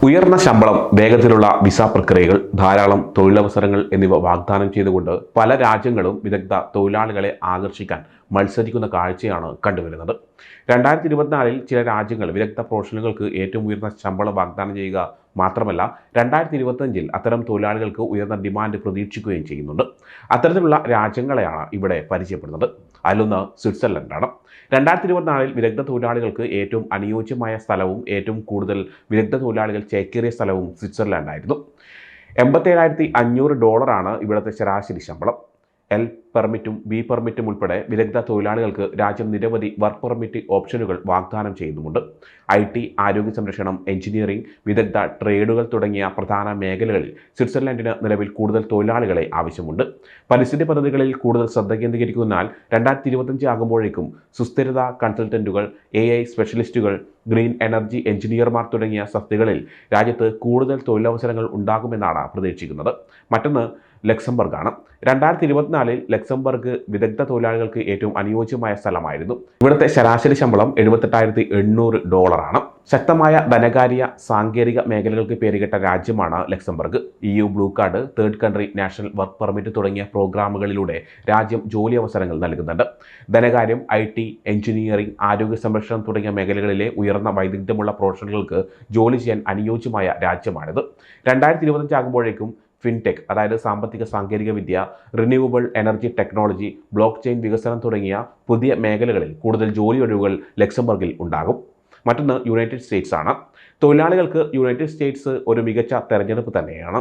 ഉയർന്ന ശമ്പളം, വേഗത്തിലുള്ള വിസ പ്രക്രിയകൾ, ധാരാളം തൊഴിലവസരങ്ങൾ എന്നിവ വാഗ്ദാനം ചെയ്തുകൊണ്ട് പല രാജ്യങ്ങളും വിദഗ്ധ തൊഴിലാളികളെ ആകർഷിക്കാൻ മത്സരിക്കുന്ന കാഴ്ചയാണ് കണ്ടുവരുന്നത്. 2024 ചില രാജ്യങ്ങൾ വിദഗ്ധ പ്രൊഫഷണലുകൾക്ക് ഏറ്റവും ഉയർന്ന ശമ്പളം വാഗ്ദാനം ചെയ്യുക മാത്രമല്ല 2025 അത്തരം തൊഴിലാളികൾക്ക് ഉയർന്ന ഡിമാൻഡ് പ്രതീക്ഷിക്കുകയും ചെയ്യുന്നുണ്ട്. അത്തരത്തിലുള്ള രാജ്യങ്ങളെയാണ് ഇവിടെ പരിചയപ്പെടുന്നത്. അതിലൊന്ന് സ്വിറ്റ്സർലൻഡാണ്. 2024 വിദഗ്ധ തൊഴിലാളികൾക്ക് ഏറ്റവും അനുയോജ്യമായ സ്ഥലവും ഏറ്റവും കൂടുതൽ വിദഗ്ധ തൊഴിലാളികൾ ചേക്കേറിയ സ്ഥലവും സ്വിറ്റ്സർലൻഡായിരുന്നു. $87,500 ഇവിടുത്തെ ശരാശരി ശമ്പളം. എൽ പെർമിറ്റും ബി പെർമിറ്റും ഉൾപ്പെടെ വിദഗ്ധ തൊഴിലാളികൾക്ക് രാജ്യം നിരവധി വർക്ക് പെർമിറ്റ് ഓപ്ഷനുകൾ വാഗ്ദാനം ചെയ്യുന്നുമുണ്ട്. IT, ആരോഗ്യ സംരക്ഷണം, എഞ്ചിനീയറിംഗ്, വിദഗ്ധ ട്രേഡുകൾ തുടങ്ങിയ പ്രധാന മേഖലകളിൽ സ്വിറ്റ്സർലൻഡിന് നിലവിൽ കൂടുതൽ തൊഴിലാളികളെ ആവശ്യമുണ്ട്. പരിസ്ഥിതി പദ്ധതികളിൽ കൂടുതൽ ശ്രദ്ധ കേന്ദ്രീകരിക്കുന്നതിനാൽ 2025 ആകുമ്പോഴേക്കും സുസ്ഥിരത കൺസൾട്ടന്റുകൾ, AI സ്പെഷ്യലിസ്റ്റുകൾ, ഗ്രീൻ എനർജി എഞ്ചിനീയർമാർ തുടങ്ങിയ തസ്തികകളിൽ രാജ്യത്ത് കൂടുതൽ തൊഴിലവസരങ്ങൾ ഉണ്ടാകുമെന്നാണ് പ്രതീക്ഷിക്കുന്നത്. മറ്റൊന്ന് ലക്സംബർഗാണ്. 2024 ലക്സംബർഗ് വിദഗ്ധ തൊഴിലാളികൾക്ക് ഏറ്റവും അനുയോജ്യമായ സ്ഥലമായിരുന്നു. ഇവിടുത്തെ ശരാശരി ശമ്പളം $78,800. ശക്തമായ ധനകാര്യ സാങ്കേതിക മേഖലകൾക്ക് പേരുകെട്ട രാജ്യമാണ് Luxembourg. EU blue card, third country national work permit തുടങ്ങിയ പ്രോഗ്രാമുകളിലൂടെ രാജ്യം ജോലി അവസരങ്ങൾ നൽകുന്നുണ്ട്. ധനകാര്യം, IT, എഞ്ചിനീയറിംഗ്, ആരോഗ്യ സംരക്ഷണം തുടങ്ങിയ മേഖലകളിലെ ഉയർന്ന വൈദഗ്ധ്യമുള്ള പ്രൊഫഷണലുകൾക്ക് ജോലി ചെയ്യാൻ അനുയോജ്യമായ രാജ്യമാണിത്. 2025 ആകുമ്പോഴേക്കും ഫിൻടെക്, അതായത് സാമ്പത്തിക സാങ്കേതിക വിദ്യ, renewable energy technology, blockchain വികസനം തുടങ്ങിയ പുതിയ മേഖലകളിൽ കൂടുതൽ ജോലി ഒഴിവുകൾ ലക്സംബർഗിൽ ഉണ്ടാകും. മറ്റൊന്ന് യുണൈറ്റഡ് സ്റ്റേറ്റ്സ് ആണ്. തൊഴിലാളികൾക്ക് യുണൈറ്റഡ് സ്റ്റേറ്റ്സ് ഒരു മികച്ച തെരഞ്ഞെടുപ്പ് തന്നെയാണ്.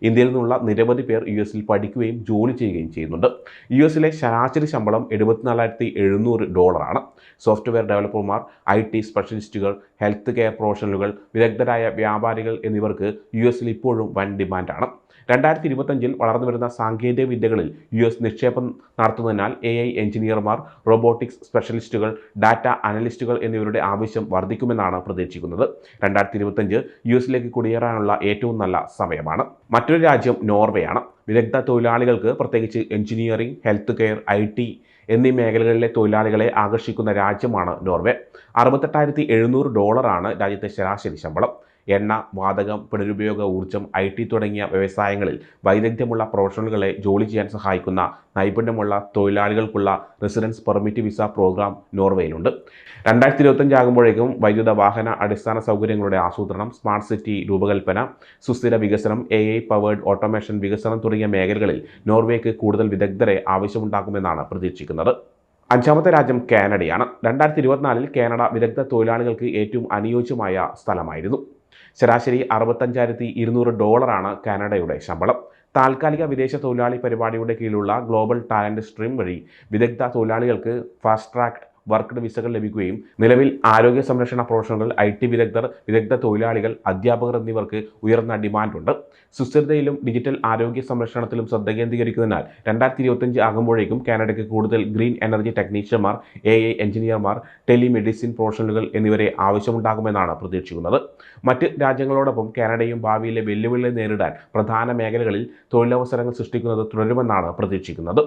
ഇന്ത്യയിൽ നിന്നുള്ള നിരവധി പേർ US പഠിക്കുകയും ജോലി ചെയ്യുകയും ചെയ്യുന്നുണ്ട്. US ശരാശരി ശമ്പളം $74,700. സോഫ്റ്റ്വെയർ ഡെവലപ്പർമാർ, IT സ്പെഷ്യലിസ്റ്റുകൾ, ഹെൽത്ത് കെയർ പ്രൊഫഷണലുകൾ, വിദഗ്ധരായ വ്യാപാരികൾ എന്നിവർക്ക് US ഇപ്പോഴും വൻ ഡിമാൻഡാണ്. 2025 വളർന്നുവരുന്ന സാങ്കേതിക വിദ്യകളിൽ US നിക്ഷേപം നടത്തുന്നതിനാൽ AI എഞ്ചിനീയർമാർ, റോബോട്ടിക്സ് സ്പെഷ്യലിസ്റ്റുകൾ, ഡാറ്റ അനലിസ്റ്റുകൾ എന്നിവരുടെ ആവശ്യം വർദ്ധിക്കുമെന്നാണ് പ്രതീക്ഷിക്കുന്നത്. 2025 US കുടിയേറാനുള്ള ഏറ്റവും നല്ല സമയമാണ്. മറ്റൊരു രാജ്യം നോർവേയാണ്. വിദഗ്ധ തൊഴിലാളികൾക്ക്, പ്രത്യേകിച്ച് എഞ്ചിനീയറിംഗ്, ഹെൽത്ത് കെയർ, IT എന്നീ മേഖലകളിലെ തൊഴിലാളികളെ ആകർഷിക്കുന്ന രാജ്യമാണ് നോർവേ. $68,700 രാജ്യത്തെ ശരാശരി ശമ്പളം. എണ്ണ, വാതകം, പുനരുപയോഗ ഊർജ്ജം, IT തുടങ്ങിയ വ്യവസായങ്ങളിൽ വൈദഗ്ധ്യമുള്ള പ്രൊഫഷണലുകളെ ജോലി ചെയ്യാൻ സഹായിക്കുന്ന നൈപുണ്യമുള്ള തൊഴിലാളികൾക്കുള്ള റെസിഡൻസ് പെർമിറ്റ് വിസ പ്രോഗ്രാം നോർവേയിലുണ്ട്. 2025 ആകുമ്പോഴേക്കും വൈദ്യുത വാഹന അടിസ്ഥാന സൗകര്യങ്ങളുടെ ആസൂത്രണം, സ്മാർട്ട് സിറ്റി രൂപകൽപ്പന, സുസ്ഥിര വികസനം, AI പവേർഡ് ഓട്ടോമേഷൻ വികസനം തുടങ്ങിയ മേഖലകളിൽ നോർവേക്ക് കൂടുതൽ വിദഗ്ധരെ ആവശ്യമുണ്ടാകുമെന്നാണ് പ്രതീക്ഷിക്കുന്നത്. അഞ്ചാമത്തെ രാജ്യം കാനഡയാണ്. 2024 കാനഡ വിദഗ്ധ തൊഴിലാളികൾക്ക് ഏറ്റവും അനുയോജ്യമായ സ്ഥലമായിരുന്നു. ശരാശരി $65,200 കാനഡയുടെ ശമ്പളം. താൽക്കാലിക വിദേശ തൊഴിലാളി പരിപാടിയുടെ കീഴിലുള്ള ഗ്ലോബൽ ടാലന്റ് സ്ട്രീം വഴി വിദഗ്ധ തൊഴിലാളികൾക്ക് ഫാസ്റ്റ് ട്രാക്ക് വർക്ക് വിസകൾ ലഭിക്കുകയും നിലവിൽ ആരോഗ്യ സംരക്ഷണ പ്രൊഫഷണലുകൾ, IT വിദഗ്ധർ, വിദഗ്ധ തൊഴിലാളികൾ, അധ്യാപകർ എന്നിവർക്ക് ഉയർന്ന ഡിമാൻഡുണ്ട്. സുസ്ഥിരതയിലും ഡിജിറ്റൽ ആരോഗ്യ സംരക്ഷണത്തിലും ശ്രദ്ധ കേന്ദ്രീകരിക്കുന്നതിനാൽ 2025 ആകുമ്പോഴേക്കും കാനഡയ്ക്ക് കൂടുതൽ ഗ്രീൻ എനർജി ടെക്നീഷ്യന്മാർ, AI എഞ്ചിനീയർമാർ, ടെലിമെഡിസിൻ പ്രൊഫഷണലുകൾ എന്നിവരെ ആവശ്യമുണ്ടാകുമെന്നാണ് പ്രതീക്ഷിക്കുന്നത്. മറ്റ് രാജ്യങ്ങളോടൊപ്പം കാനഡയും ഭാവിയിലെ വെല്ലുവിളികളെ നേരിടാൻ പ്രധാന മേഖലകളിൽ തൊഴിലവസരങ്ങൾ സൃഷ്ടിക്കുന്നത് തുടരുമെന്നാണ് പ്രതീക്ഷിക്കുന്നത്.